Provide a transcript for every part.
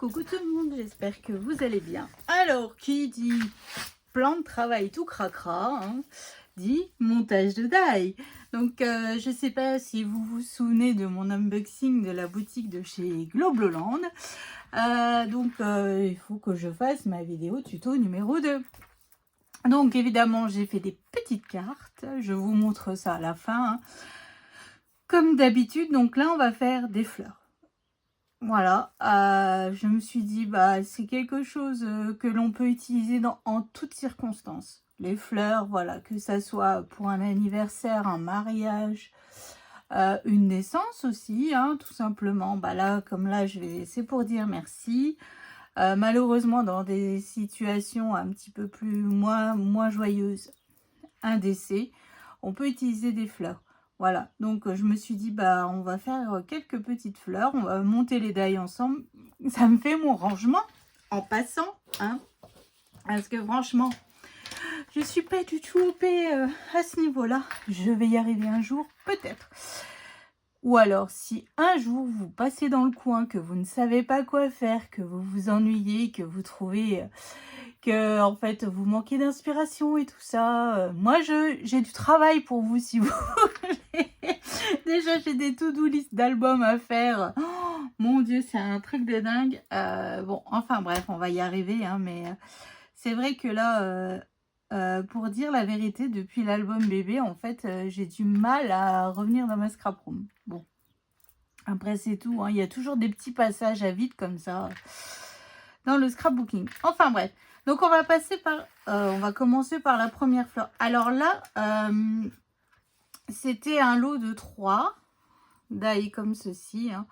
Coucou tout le monde, j'espère que vous allez bien. Alors, qui dit plan de travail tout cracra, hein, dit montage de die. Donc, je ne sais pas si vous vous souvenez de mon unboxing de la boutique de chez Globloland. Il faut que je fasse ma vidéo tuto numéro 2. Donc, évidemment, j'ai fait des petites cartes. Je vous montre ça à la fin, hein. Comme d'habitude, donc là, on va faire des fleurs. Voilà, je me suis dit, c'est quelque chose que l'on peut utiliser en toutes circonstances. Les fleurs, voilà, que ça soit pour un anniversaire, un mariage, une naissance aussi, hein, tout simplement. Là, comme là, c'est pour dire merci. Malheureusement, dans des situations un petit peu moins joyeuses, un décès, on peut utiliser des fleurs. Voilà, donc je me suis dit, on va faire quelques petites fleurs, on va monter les die ensemble. Ça me fait mon rangement en passant, hein, parce que franchement, je suis pas du tout OP à ce niveau-là. Je vais y arriver un jour, peut-être. Ou alors, si un jour vous passez dans le coin, que vous ne savez pas quoi faire, que vous vous ennuyez, que vous trouvez que en fait vous manquez d'inspiration et tout ça, moi j'ai du travail pour vous si vous voulez. Déjà j'ai des to-do list d'albums à faire. Oh, mon dieu, c'est un truc de dingue. Bon, enfin bref, on va y arriver, hein, mais c'est vrai que là, pour dire la vérité, depuis l'album bébé, en fait, j'ai du mal à revenir dans ma scrap room. Bon, après c'est tout, hein. Il y a toujours des petits passages à vide comme ça dans le scrapbooking. Enfin bref, donc on va passer par, on va commencer par la première fleur. Alors là, c'était un lot de 3 die comme ceci, hein.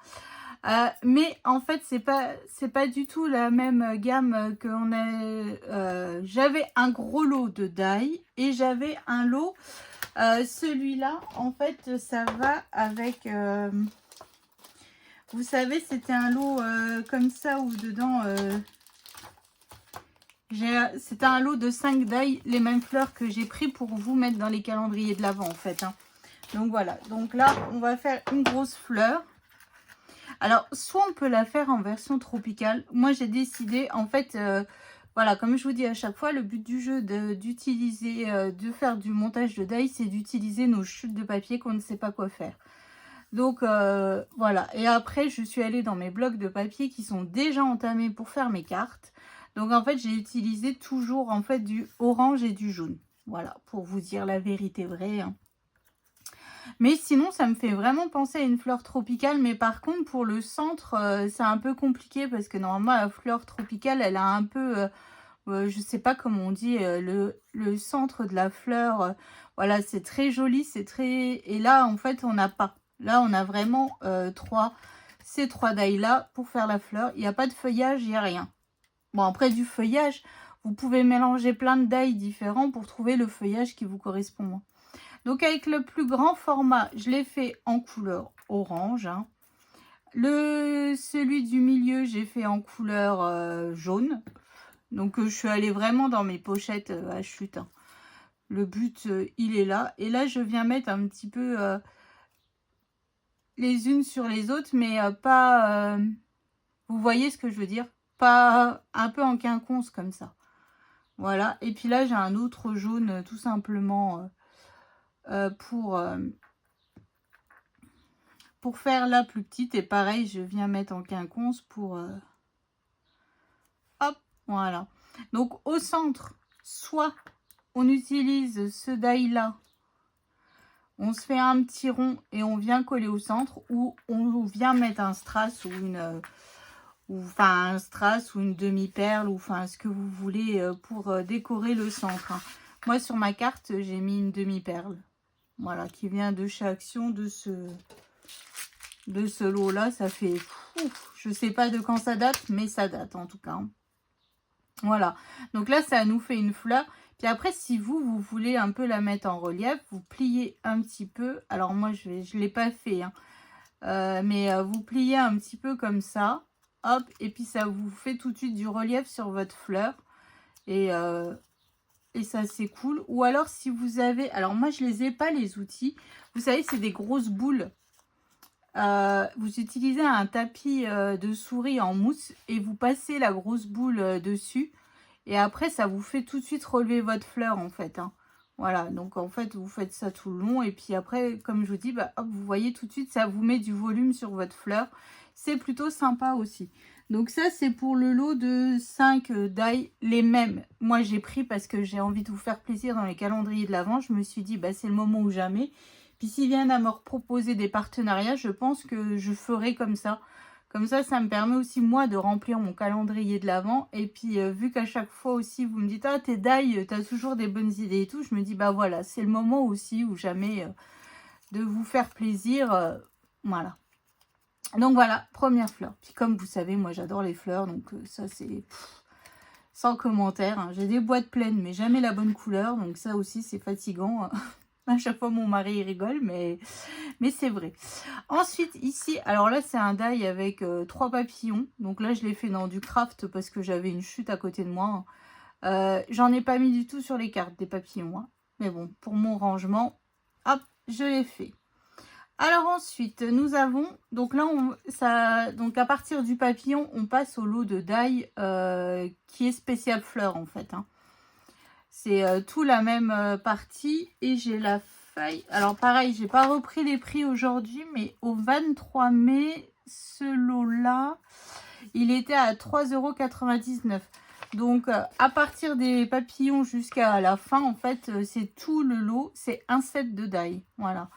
Mais en fait, c'est pas du tout la même gamme qu'on a. J'avais un gros lot de die et j'avais un lot. Celui-là, en fait, ça va avec. Vous savez, c'était un lot comme ça où dedans. C'était un lot de 5 die, les mêmes fleurs que j'ai pris pour vous mettre dans les calendriers de l'Avent en fait, hein. Donc voilà, donc là on va faire une grosse fleur. Alors soit on peut la faire en version tropicale. Moi j'ai décidé en fait, voilà, comme je vous dis à chaque fois, le but du jeu d'utiliser, de faire du montage de die, c'est d'utiliser nos chutes de papier qu'on ne sait pas quoi faire. Donc voilà, et après je suis allée dans mes blocs de papier qui sont déjà entamés pour faire mes cartes. Donc en fait j'ai utilisé toujours en fait du orange et du jaune. Voilà, pour vous dire la vérité vraie, hein. Mais sinon ça me fait vraiment penser à une fleur tropicale. Mais par contre pour le centre c'est un peu compliqué parce que normalement la fleur tropicale elle a un peu... je sais pas comment on dit, le centre de la fleur, voilà, c'est très joli, c'est très... Et là en fait on n'a pas. Là, on a vraiment ces 3 die-là pour faire la fleur. Il n'y a pas de feuillage, il n'y a rien. Bon, après, du feuillage, vous pouvez mélanger plein de die différents pour trouver le feuillage qui vous correspond. Donc, avec le plus grand format, je l'ai fait en couleur orange, hein. Celui du milieu, j'ai fait en couleur jaune. Donc, je suis allée vraiment dans mes pochettes à chute, hein. Le but, il est là. Et là, je viens mettre un petit peu... les unes sur les autres, mais pas... vous voyez ce que je veux dire? Pas un peu en quinconce comme ça. Voilà. Et puis là, j'ai un autre jaune tout simplement pour faire la plus petite. Et pareil, je viens mettre en quinconce pour... hop, voilà. Donc au centre, soit on utilise ce die-là, on se fait un petit rond et on vient coller au centre, ou on vient mettre un strass ou un strass ou une demi-perle, ou enfin ce que vous voulez pour décorer le centre, hein. Moi sur ma carte j'ai mis une demi-perle, voilà, qui vient de chez Action, de ce lot là. Ça fait, je sais pas de quand ça date, mais ça date en tout cas, hein. Voilà, donc là ça nous fait une fleur. Puis après, si vous voulez un peu la mettre en relief, vous pliez un petit peu. Alors moi je l'ai pas fait, hein. Mais vous pliez un petit peu comme ça, hop, et puis ça vous fait tout de suite du relief sur votre fleur. Et ça c'est cool. Ou alors si vous avez, alors moi je les ai pas les outils, vous savez c'est des grosses boules vous utilisez un tapis de souris en mousse et vous passez la grosse boule dessus. Et après, ça vous fait tout de suite relever votre fleur, en fait, hein. Voilà, donc en fait, vous faites ça tout le long. Et puis après, comme je vous dis, bah, hop, vous voyez tout de suite, ça vous met du volume sur votre fleur. C'est plutôt sympa aussi. Donc ça, c'est pour le lot de 5 die, les mêmes. Moi, j'ai pris parce que j'ai envie de vous faire plaisir dans les calendriers de l'Avent. Je me suis dit, bah, c'est le moment ou jamais. Puis s'ils viennent à me proposer des partenariats, je pense que je ferai comme ça. Comme ça me permet aussi, moi, de remplir mon calendrier de l'Avent. Et puis, vu qu'à chaque fois aussi, vous me dites, ah, t'es die, t'as toujours des bonnes idées et tout, je me dis, bah voilà, c'est le moment aussi ou jamais de vous faire plaisir. Voilà. Donc voilà, première fleur. Puis comme vous savez, moi, j'adore les fleurs. Donc ça, c'est sans commentaire, hein. J'ai des boîtes pleines, mais jamais la bonne couleur. Donc ça aussi, c'est fatigant. À chaque fois, mon mari il rigole, mais c'est vrai. Ensuite, ici, alors là, c'est un die avec 3 papillons. Donc là, je l'ai fait dans du craft parce que j'avais une chute à côté de moi. J'en ai pas mis du tout sur les cartes des papillons, hein. Mais bon, pour mon rangement, hop, je l'ai fait. Alors ensuite, nous avons, donc là, donc à partir du papillon, on passe au lot de die qui est spécial fleur en fait, hein. C'est tout la même partie et j'ai la feuille. Alors pareil, j'ai pas repris les prix aujourd'hui, mais au 23 mai, ce lot-là, il était à 3,99 €. Donc à partir des papillons jusqu'à la fin, en fait, c'est tout le lot, c'est un set de die. Voilà.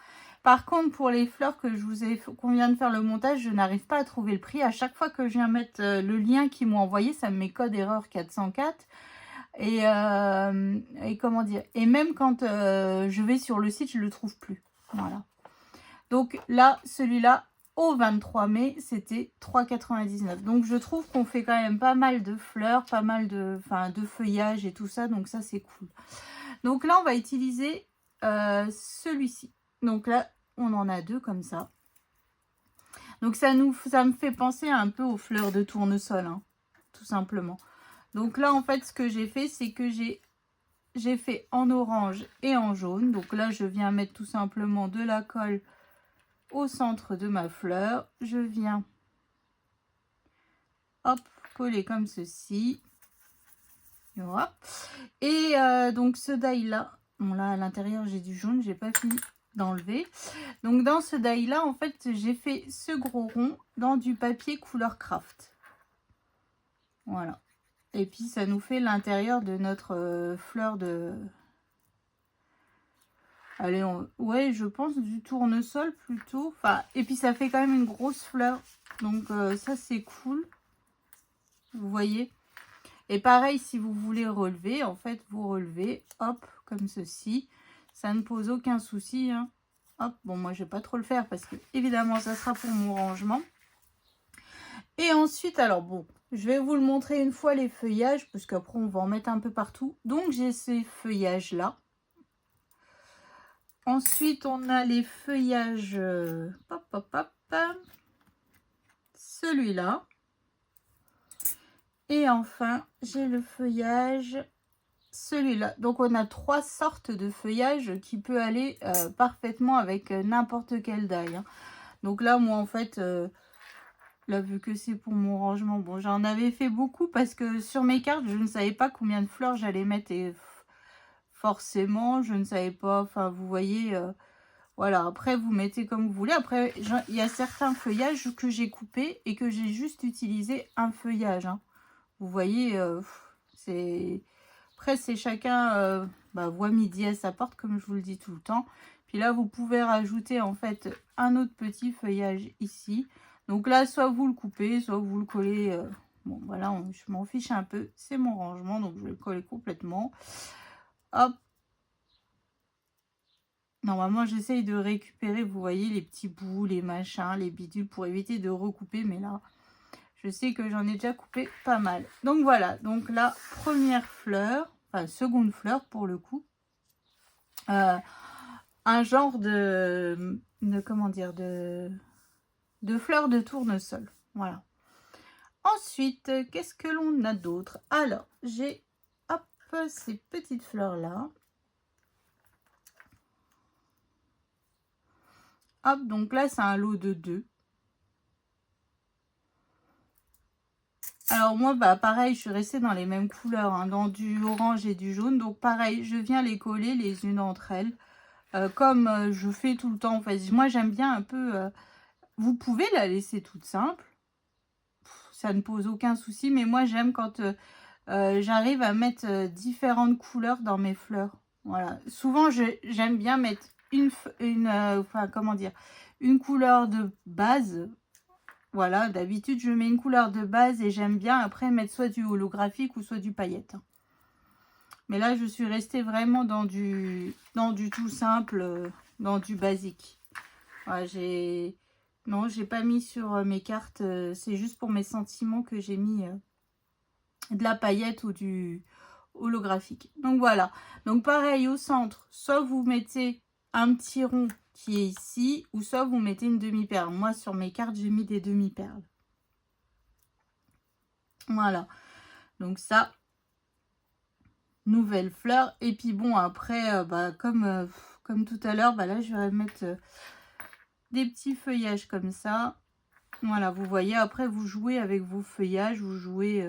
Par contre, pour les fleurs qu'on vient de faire le montage, je n'arrive pas à trouver le prix. À chaque fois que je viens mettre le lien qu'ils m'ont envoyé, ça me met code erreur 404. Et comment dire, et même quand je vais sur le site, je ne le trouve plus. Voilà. Donc là, celui-là, au 23 mai, c'était 3,99 €. Donc je trouve qu'on fait quand même pas mal de fleurs, pas mal de feuillage et tout ça. Donc ça, c'est cool. Donc là, on va utiliser celui-ci. Donc là, on en a 2 comme ça. Donc ça me fait penser un peu aux fleurs de tournesol, hein, tout simplement. Donc là, en fait, ce que j'ai fait, c'est que j'ai fait en orange et en jaune. Donc là, je viens mettre tout simplement de la colle au centre de ma fleur. Je viens, hop, coller comme ceci. Voilà. Et donc ce die là, bon là à l'intérieur j'ai du jaune, j'ai pas fini d'enlever. Donc dans ce die là, en fait, j'ai fait ce gros rond dans du papier couleur craft. Voilà. Et puis ça nous fait l'intérieur de notre fleur de... Allez, ouais, je pense du tournesol plutôt. Enfin, et puis ça fait quand même une grosse fleur. Donc ça, c'est cool. Vous voyez. Et pareil, si vous voulez relever, en fait, vous relevez, hop, comme ceci. Ça ne pose aucun souci, hein. Hop, bon, moi, je vais pas trop le faire parce que, évidemment, ça sera pour mon rangement. Et ensuite, alors bon, je vais vous le montrer une fois les feuillages, parce qu'après, on va en mettre un peu partout. Donc, j'ai ces feuillages-là. Ensuite, on a les feuillages, hop, hop, hop, celui-là. Et enfin, j'ai le feuillage, celui-là. Donc, on a 3 sortes de feuillage qui peut aller parfaitement avec n'importe quel die, hein. Donc là, moi, en fait, là, vu que c'est pour mon rangement, bon, j'en avais fait beaucoup parce que sur mes cartes, je ne savais pas combien de fleurs j'allais mettre. Et forcément, je ne savais pas, enfin, vous voyez... voilà, après vous mettez comme vous voulez. Après, il y a certains feuillages que j'ai coupés et que j'ai juste utilisé un feuillage, hein. Vous voyez, après c'est chacun voit midi à sa porte, comme je vous le dis tout le temps. Puis là, vous pouvez rajouter en fait un autre petit feuillage ici. Donc là, soit vous le coupez, soit vous le collez. Bon, voilà, je m'en fiche un peu. C'est mon rangement, donc je vais le coller complètement. Hop. Normalement, j'essaye de récupérer, vous voyez, les petits bouts, les machins, les bidules pour éviter de recouper. Mais là, je sais que j'en ai déjà coupé pas mal. Donc voilà, donc la première fleur, enfin seconde fleur pour le coup. Un genre comment dire, de fleurs de tournesol. Voilà. Ensuite, qu'est-ce que l'on a d'autre? Alors, j'ai, hop, ces petites fleurs-là. Hop, donc là, c'est un lot de 2. Alors moi, bah pareil, je suis restée dans les mêmes couleurs, hein, dans du orange et du jaune. Donc pareil, je viens les coller les unes entre elles. Comme je fais tout le temps. En fait, moi, j'aime bien un peu... vous pouvez la laisser toute simple. Ça ne pose aucun souci. Mais moi, j'aime quand j'arrive à mettre différentes couleurs dans mes fleurs. Voilà. Souvent, j'aime bien mettre enfin, comment dire, une couleur de base. Voilà, d'habitude, je mets une couleur de base et j'aime bien après mettre soit du holographique ou soit du paillette. Mais là, je suis restée vraiment dans du tout simple, dans du basique. Voilà, non, j'ai pas mis sur mes cartes, c'est juste pour mes sentiments que j'ai mis de la paillette ou du holographique. Donc voilà, donc pareil au centre, soit vous mettez un petit rond qui est ici, ou soit vous mettez une demi-perle. Moi, sur mes cartes, j'ai mis des demi-perles. Voilà, donc ça, nouvelle fleur. Et puis bon, après, bah, comme tout à l'heure, bah là, je vais mettre des petits feuillages comme ça. Voilà, vous voyez, après, vous jouez avec vos feuillages, vous jouez...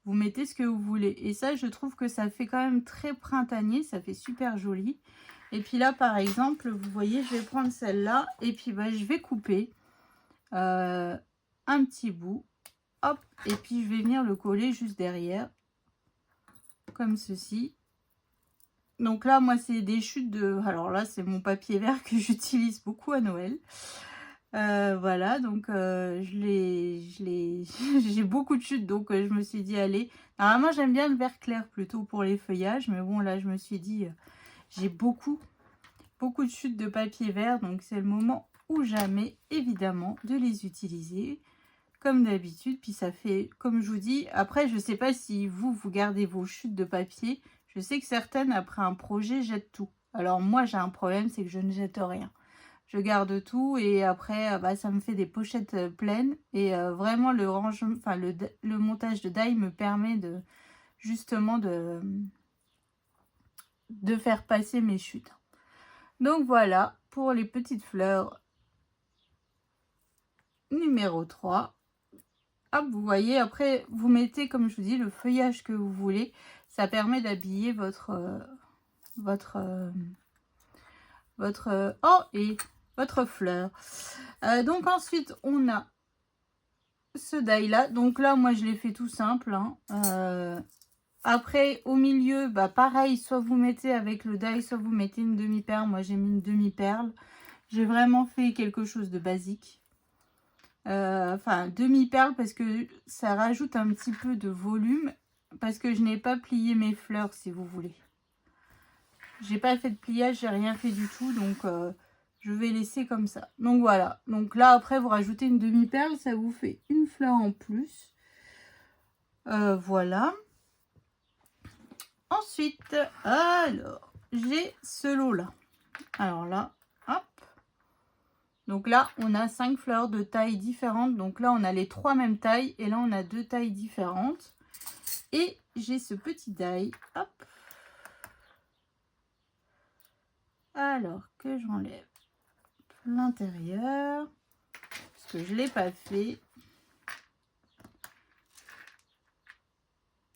vous mettez ce que vous voulez. Et ça, je trouve que ça fait quand même très printanier. Ça fait super joli. Et puis là, par exemple, vous voyez, je vais prendre celle-là. Et puis, bah, je vais couper un petit bout. Hop. Et puis, je vais venir le coller juste derrière. Comme ceci. Donc là, moi, c'est des chutes de... Alors là, c'est mon papier vert que j'utilise beaucoup à Noël. Voilà, donc j'ai beaucoup de chutes, donc je me suis dit, allez. Normalement, j'aime bien le vert clair plutôt pour les feuillages, mais bon, là, je me suis dit, j'ai beaucoup de chutes de papier vert, donc c'est le moment ou jamais, évidemment, de les utiliser, comme d'habitude. Puis ça fait, comme je vous dis, après, je sais pas si vous gardez vos chutes de papier. Je sais que certaines, après un projet, jettent tout. Alors moi, j'ai un problème, c'est que je ne jette rien. Je garde tout et après, bah, ça me fait des pochettes pleines. Et vraiment, le rangement, enfin, le montage de die me permet de justement de faire passer mes chutes. Donc voilà, pour les petites fleurs numéro 3. Hop, vous voyez, après, vous mettez, comme je vous dis, le feuillage que vous voulez. Ça permet d'habiller votre fleur. Donc ensuite, on a ce die là. Donc là, moi, je l'ai fait tout simple. Hein. Après, au milieu, bah pareil, soit vous mettez avec le die, soit vous mettez une demi-perle. Moi, j'ai mis une demi-perle. J'ai vraiment fait quelque chose de basique. Enfin, demi-perle parce que ça rajoute un petit peu de volume. Parce que je n'ai pas plié mes fleurs, si vous voulez. J'ai pas fait de pliage, j'ai rien fait du tout. Donc, je vais laisser comme ça. Donc, voilà. Donc là, après, vous rajoutez une demi-perle. Ça vous fait une fleur en plus. Voilà. Ensuite, alors, j'ai ce lot-là. Alors là, hop. Donc là, on a 5 fleurs de tailles différentes. Donc là, on a les 3 mêmes tailles. Et là, on a 2 tailles différentes. Et j'ai ce petit die. Hop. Alors, que j'enlève l'intérieur. Parce que je ne l'ai pas fait.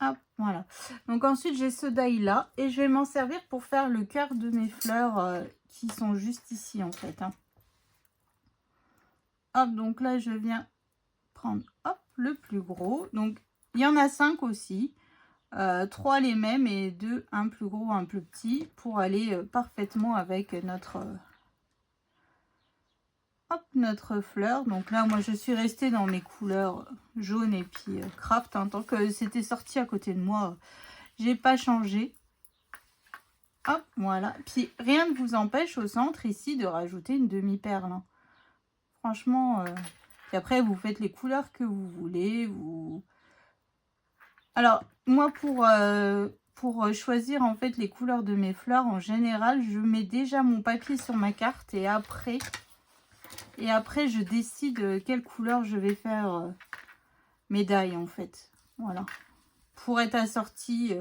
Hop, voilà. Donc ensuite, j'ai ce die là. Et je vais m'en servir pour faire le cœur de mes fleurs qui sont juste ici, en fait. Hein. Hop, donc là, je viens prendre hop, le plus gros. Donc, il y en a 5 aussi. 3 les mêmes et 2, un plus gros, un plus petit, pour aller parfaitement avec notre fleur. Donc là, moi, je suis restée dans mes couleurs jaune et puis craft. Hein, tant que c'était sorti à côté de moi, j'ai pas changé. Hop, voilà. Puis, rien ne vous empêche au centre, ici, de rajouter une demi-perle. Hein. Franchement, puis après, vous faites les couleurs que vous voulez. Alors, moi, pour choisir, en fait, les couleurs de mes fleurs, en général, je mets déjà mon papier sur ma carte et après, je décide quelle couleur je vais faire mes die, en fait. Voilà. Pour être assortie,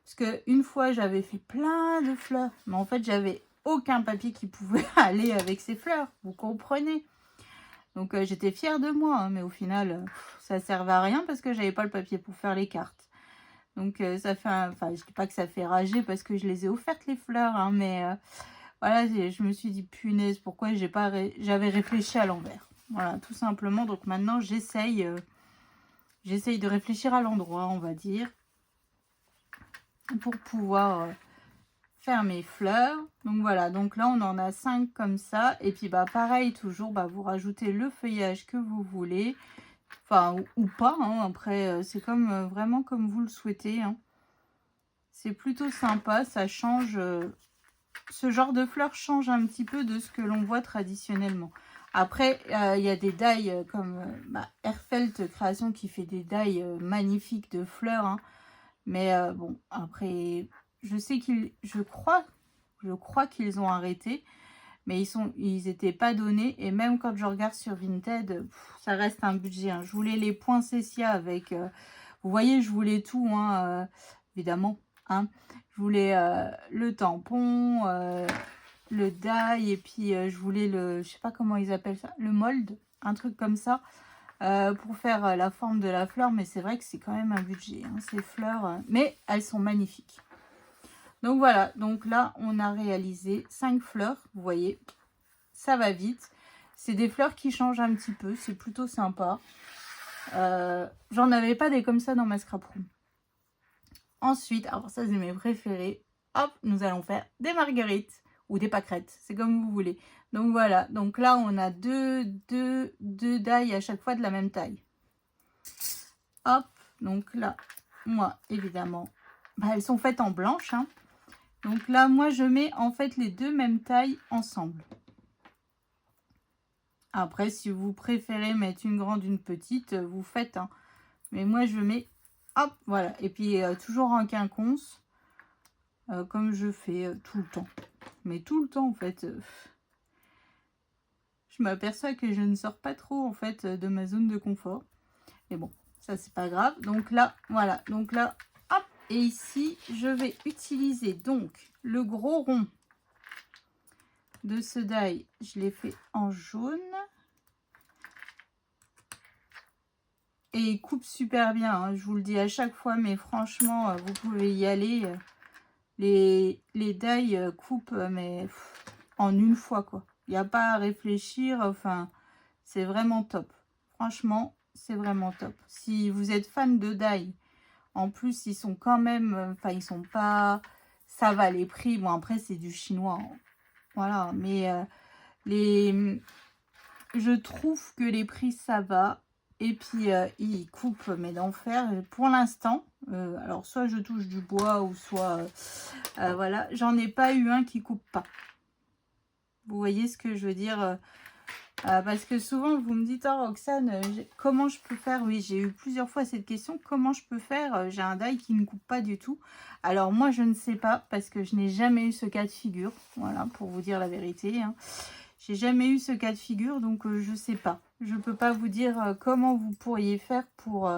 parce qu'une fois, j'avais fait plein de fleurs, mais en fait, j'avais aucun papier qui pouvait aller avec ces fleurs, vous comprenez. Donc j'étais fière de moi, hein, mais au final, ça servait à rien parce que j'avais pas le papier pour faire les cartes. Donc ça fait, enfin je dis pas que ça fait rager parce que je les ai offertes les fleurs, hein, mais voilà, je me suis dit punaise, pourquoi j'avais réfléchi à l'envers. Voilà, tout simplement. Donc maintenant j'essaye de réfléchir à l'endroit, on va dire, pour pouvoir faire mes fleurs. Donc voilà, donc là on en a 5 comme ça, et puis bah pareil toujours, bah vous rajoutez le feuillage que vous voulez, enfin ou pas, hein. Après c'est comme vraiment comme vous le souhaitez, hein. C'est plutôt sympa, ça change, ce genre de fleurs change un petit peu de ce que l'on voit traditionnellement. Après il y a des die comme Herfelt Création qui fait des die magnifiques de fleurs, hein. Mais bon, après je sais je crois qu'ils ont arrêté, mais ils étaient pas donnés, et même quand je regarde sur Vinted, ça reste un budget, hein. Je voulais les poinsettias avec, vous voyez, je voulais tout, hein, évidemment, hein. Je voulais le tampon, le die, et puis je voulais je sais pas comment ils appellent ça, le mold, un truc comme ça, pour faire la forme de la fleur. Mais c'est vrai que c'est quand même un budget, hein, ces fleurs, mais elles sont magnifiques. Donc voilà, donc là on a réalisé 5 fleurs, vous voyez, ça va vite. C'est des fleurs qui changent un petit peu, c'est plutôt sympa. J'en avais pas des comme ça dans ma scrap room. Ensuite, alors ça c'est mes préférés, hop, nous allons faire des marguerites ou des pâquerettes, c'est comme vous voulez. Donc voilà, donc là on a deux die à chaque fois de la même taille. Hop, donc là, moi évidemment, elles sont faites en blanche, hein. Donc là, moi, je mets en fait les deux mêmes tailles ensemble. Après, si vous préférez mettre une grande, une petite, vous faites, hein. Mais moi, je mets, hop, voilà. Et puis, toujours en quinconce, comme je fais tout le temps. Mais tout le temps, en fait. Je m'aperçois que je ne sors pas trop, en fait, de ma zone de confort. Mais bon, ça, c'est pas grave. Donc là, voilà. Donc là, hop. Et ici, je vais utiliser donc le gros rond de ce die. Je l'ai fait en jaune. Et il coupe super bien, hein, je vous le dis à chaque fois, mais franchement, vous pouvez y aller. Les die coupent, mais en une fois, quoi. Il n'y a pas à réfléchir, enfin, c'est vraiment top. Franchement, c'est vraiment top. Si vous êtes fan de die, en plus, ils sont quand même, enfin, ils sont pas, ça va, les prix, bon, après, c'est du chinois, hein. Voilà, mais je trouve que les prix, ça va. Et puis, ils coupent, mais d'enfer. Pour l'instant, alors, soit je touche du bois, ou soit, voilà, j'en ai pas eu un qui coupe pas. Vous voyez ce que je veux dire, parce que souvent, vous me dites, oh, Roxane, comment je peux faire? Oui, j'ai eu plusieurs fois cette question. Comment je peux faire? J'ai un die qui ne coupe pas du tout. Alors, moi, je ne sais pas, parce que je n'ai jamais eu ce cas de figure. Voilà, pour vous dire la vérité, hein. J'ai jamais eu ce cas de figure, donc je sais pas. Je peux pas vous dire comment vous pourriez faire pour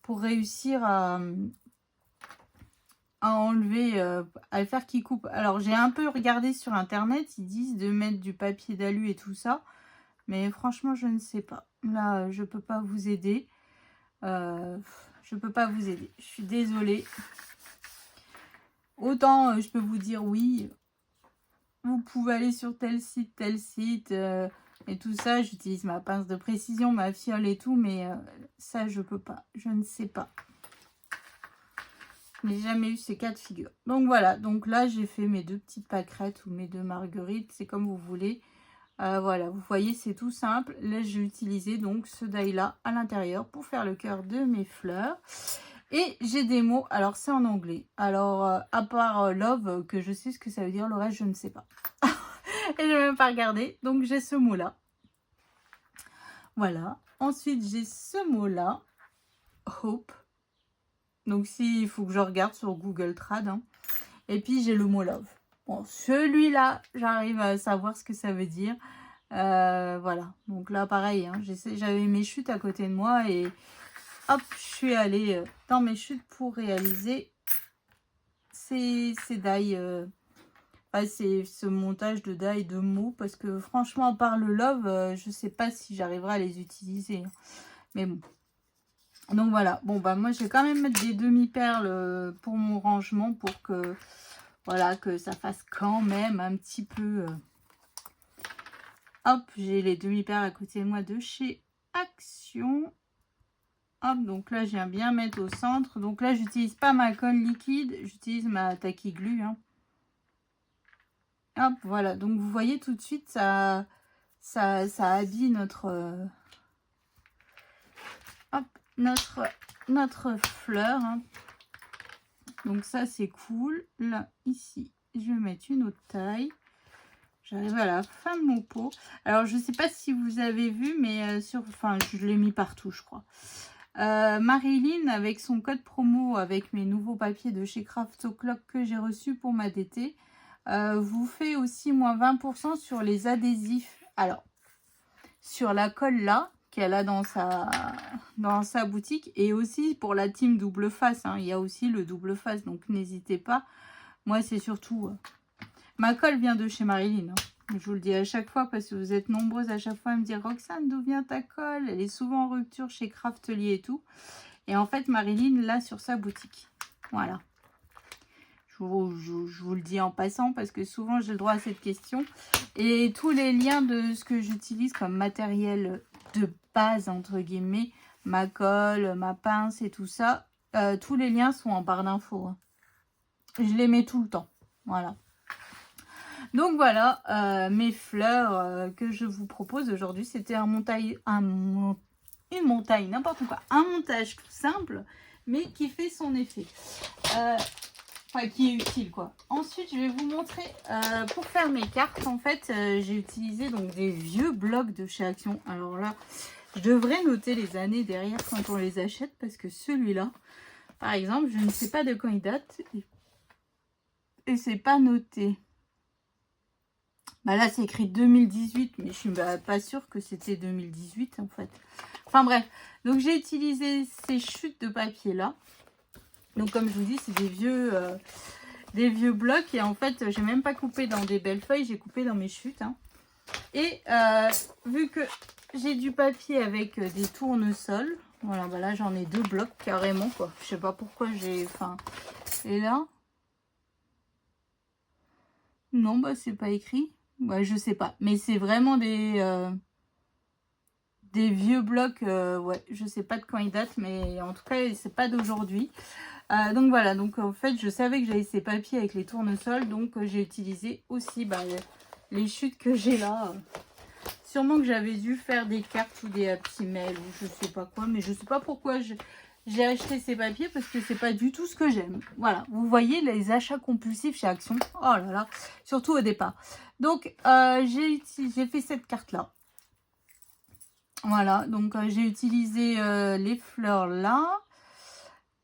réussir à enlever, à le faire qui coupe. Alors j'ai un peu regardé sur internet, ils disent de mettre du papier d'alu et tout ça, mais franchement je ne sais pas. Là je peux pas vous aider. Je peux pas vous aider. Je suis désolée. Autant je peux vous dire oui. Vous pouvez aller sur tel site, et tout ça. J'utilise ma pince de précision, ma fiole et tout, mais ça, je peux pas. Je ne sais pas. Je n'ai jamais eu ces cas de figure. Donc voilà, donc là, j'ai fait mes deux petites pâquerettes ou mes deux marguerites, c'est comme vous voulez. Voilà, vous voyez, c'est tout simple. Là, j'ai utilisé donc ce die-là à l'intérieur pour faire le cœur de mes fleurs. Et j'ai des mots, alors c'est en anglais. Alors, à part love, que je sais ce que ça veut dire, le reste, je ne sais pas. Et je n'ai même pas regardé. Donc, j'ai ce mot-là. Voilà. Ensuite, j'ai ce mot-là. Hope. Donc, il faut que je regarde sur Google Trad, hein. Et puis, j'ai le mot love. Bon, celui-là, j'arrive à savoir ce que ça veut dire. Voilà. Donc là, pareil, hein, j'avais mes chutes à côté de moi et... hop, je suis allée dans mes chutes pour réaliser ces die Enfin, c'est ce montage de die de mots, parce que franchement, à part le love, je sais pas si j'arriverai à les utiliser. Mais bon. Donc voilà, bon bah moi je vais quand même mettre des demi-perles pour mon rangement, pour que, voilà, que ça fasse quand même un petit peu... Hop, j'ai les demi-perles à côté de moi de chez Action. Hop, donc là, je viens bien mettre au centre. Donc là, j'utilise pas ma colle liquide, j'utilise ma Tacky Glue. Hein. Hop, voilà. Donc vous voyez tout de suite, ça habille hop, notre fleur. Hein. Donc ça, c'est cool. Là, ici, je vais mettre une autre taille. J'arrive à la fin de mon pot. Alors, je sais pas si vous avez vu, mais enfin, je l'ai mis partout, je crois. Marilyn, avec son code promo, avec mes nouveaux papiers de chez Craft O'Clock que j'ai reçus pour ma DT, vous fait aussi moins 20% sur les adhésifs. Alors, sur la colle là, qu'elle a dans sa boutique, et aussi pour la team double face. Hein, il y a aussi le double face, donc n'hésitez pas. Moi, c'est surtout... ma colle vient de chez Marilyn. Hein. Je vous le dis à chaque fois parce que vous êtes nombreuses à chaque fois à me dire « Roxane, d'où vient ta colle ?» Elle est souvent en rupture chez Craftelier et tout. Et en fait, Marilyn l'a sur sa boutique. Voilà. Je vous le dis en passant parce que souvent j'ai le droit à cette question. Et tous les liens de ce que j'utilise comme matériel de base, entre guillemets, ma colle, ma pince et tout ça, tous les liens sont en barre d'infos. Hein. Je les mets tout le temps. Voilà. Donc voilà, mes fleurs que je vous propose aujourd'hui, c'était une montagne, n'importe quoi, un montage tout simple, mais qui fait son effet. Enfin, qui est utile, quoi. Ensuite, je vais vous montrer, pour faire mes cartes, en fait, j'ai utilisé donc des vieux blocs de chez Action. Alors là, je devrais noter les années derrière quand on les achète, parce que celui-là, par exemple, je ne sais pas de quand il date, et c'est pas noté. Bah là, c'est écrit 2018, mais je suis pas sûre que c'était 2018, en fait. Enfin bref, donc j'ai utilisé ces chutes de papier là. Donc comme je vous dis, c'est des vieux blocs. Et en fait, j'ai même pas coupé dans des belles feuilles, j'ai coupé dans mes chutes. Hein. Et vu que j'ai du papier avec des tournesols, voilà, bah là j'en ai 2 blocs carrément, quoi. Je sais pas pourquoi j'ai... Enfin, et là... Non, bah c'est pas écrit. Ouais, je sais pas. Mais c'est vraiment des vieux blocs. Ouais, je sais pas de quand ils datent, mais en tout cas, c'est pas d'aujourd'hui. Donc voilà, donc en fait, je savais que j'avais ces papiers avec les tournesols. Donc j'ai utilisé aussi les chutes que j'ai là. Sûrement que j'avais dû faire des cartes ou des petits mails ou je sais pas quoi. Mais je sais pas pourquoi j'ai acheté ces papiers parce que c'est pas du tout ce que j'aime. Voilà, vous voyez les achats compulsifs chez Action. Oh là là, surtout au départ. Donc, j'ai fait cette carte-là. Voilà, donc j'ai utilisé les fleurs là,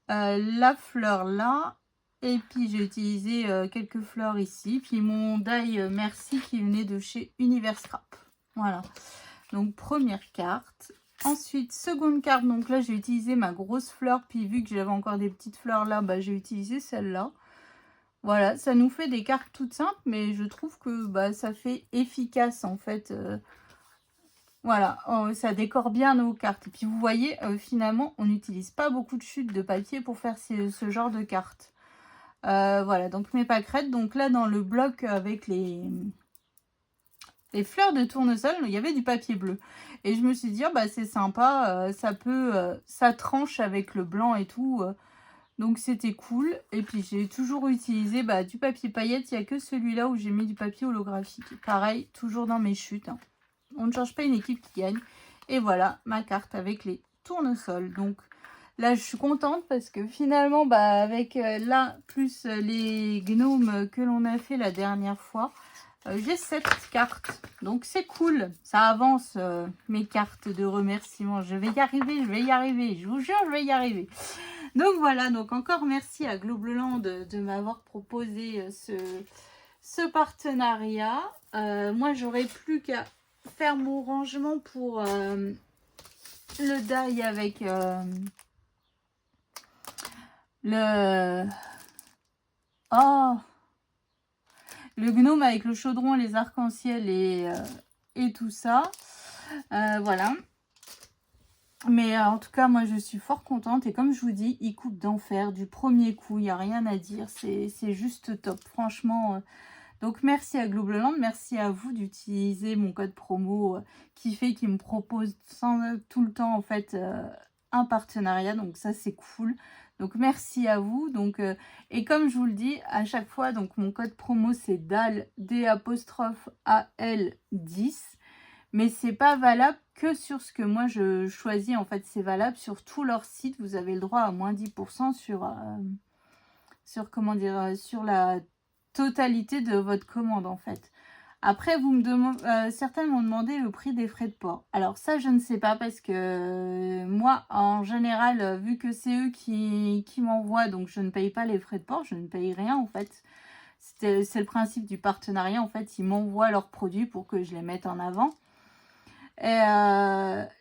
la fleur là, et puis j'ai utilisé quelques fleurs ici. Puis mon die merci qui venait de chez Univers Scrap. Voilà, donc première carte. Ensuite, seconde carte, donc là j'ai utilisé ma grosse fleur, puis vu que j'avais encore des petites fleurs là, bah, j'ai utilisé celle-là. Voilà, ça nous fait des cartes toutes simples, mais je trouve que ça fait efficace en fait. Voilà, ça décore bien nos cartes. Et puis vous voyez, finalement, on n'utilise pas beaucoup de chutes de papier pour faire ce genre de cartes. Voilà, donc mes pâquerettes. Donc là, dans le bloc avec les fleurs de tournesol, il y avait du papier bleu. Et je me suis dit, c'est sympa, ça tranche avec le blanc et tout. Donc c'était cool. Et puis j'ai toujours utilisé du papier paillettes. Il n'y a que celui-là où j'ai mis du papier holographique. Pareil, toujours dans mes chutes. Hein. On ne change pas une équipe qui gagne. Et voilà ma carte avec les tournesols. Donc là, je suis contente parce que finalement, avec là, plus les gnomes que l'on a fait la dernière fois, j'ai 7 cartes. Donc c'est cool. Ça avance mes cartes de remerciement. Je vais y arriver, je vais y arriver. Je vous jure, je vais y arriver. Donc voilà, donc encore merci à Globeland de m'avoir proposé ce partenariat. Moi, j'aurais plus qu'à faire mon rangement pour le die avec le... Oh, le gnome avec le chaudron, les arcs-en-ciel et tout ça. Voilà. Mais en tout cas, moi, je suis fort contente. Et comme je vous dis, il coupe d'enfer du premier coup. Il n'y a rien à dire. C'est juste top. Franchement. Donc, merci à Globeland. Merci à vous d'utiliser mon code promo qui me propose tout le temps, en fait, un partenariat. Donc, ça, c'est cool. Donc, merci à vous. Donc, et comme je vous le dis, à chaque fois, donc mon code promo, c'est DAL, D'_AL10. Mais c'est pas valable que sur ce que moi je choisis. En fait, c'est valable sur tout leur site. Vous avez le droit à moins 10% comment dire, sur la totalité de votre commande, en fait. Après, vous me demandez, certains m'ont demandé le prix des frais de port. Alors ça, je ne sais pas parce que moi, en général, vu que c'est eux qui m'envoient, donc je ne paye pas les frais de port, je ne paye rien, en fait. C'est le principe du partenariat. En fait, ils m'envoient leurs produits pour que je les mette en avant.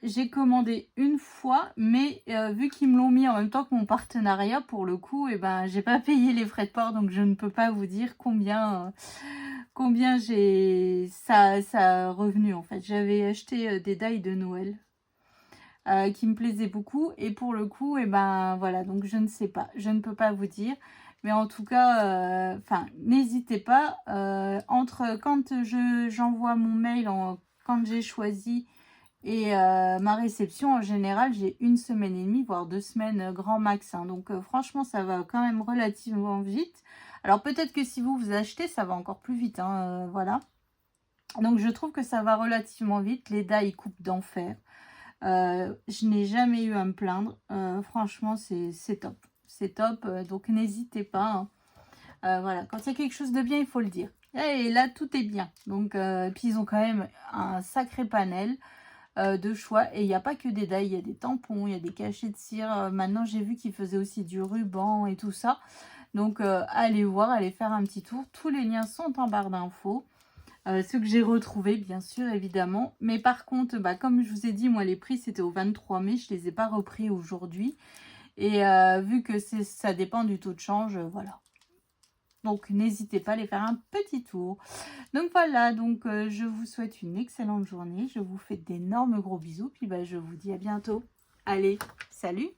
J'ai commandé une fois, mais vu qu'ils me l'ont mis en même temps que mon partenariat, pour le coup, et ben, j'ai pas payé les frais de port, donc je ne peux pas vous dire combien ça a revenu, en fait. J'avais acheté des dailles de Noël qui me plaisaient beaucoup, et pour le coup, et ben voilà, donc je ne sais pas, je ne peux pas vous dire. Mais en tout cas, n'hésitez pas, entre quand j'envoie mon mail, quand j'ai choisi, et ma réception, en général, j'ai 1 semaine et demie, voire 2 semaines grand max. Hein. Donc franchement, ça va quand même relativement vite. Alors peut-être que si vous achetez, ça va encore plus vite. Hein, voilà. Donc je trouve que ça va relativement vite. Les dailles coupent d'enfer. Je n'ai jamais eu à me plaindre. Franchement, c'est top. C'est top. Donc n'hésitez pas. Hein. Voilà. Quand il y a quelque chose de bien, il faut le dire. Et là, tout est bien. Donc, puis ils ont quand même un sacré panel de choix. Et il n'y a pas que des dailles, il y a des tampons, il y a des cachets de cire. Maintenant, j'ai vu qu'ils faisaient aussi du ruban et tout ça. Donc, allez voir, allez faire un petit tour. Tous les liens sont en barre d'infos. Ceux que j'ai retrouvés, bien sûr, évidemment. Mais par contre, comme je vous ai dit, moi, les prix, c'était au 23 mai. Je ne les ai pas repris aujourd'hui. Et vu que ça dépend du taux de change, voilà. Donc, n'hésitez pas à aller faire un petit tour. Donc, voilà. Donc, je vous souhaite une excellente journée. Je vous fais d'énormes gros bisous. Puis, je vous dis à bientôt. Allez, salut!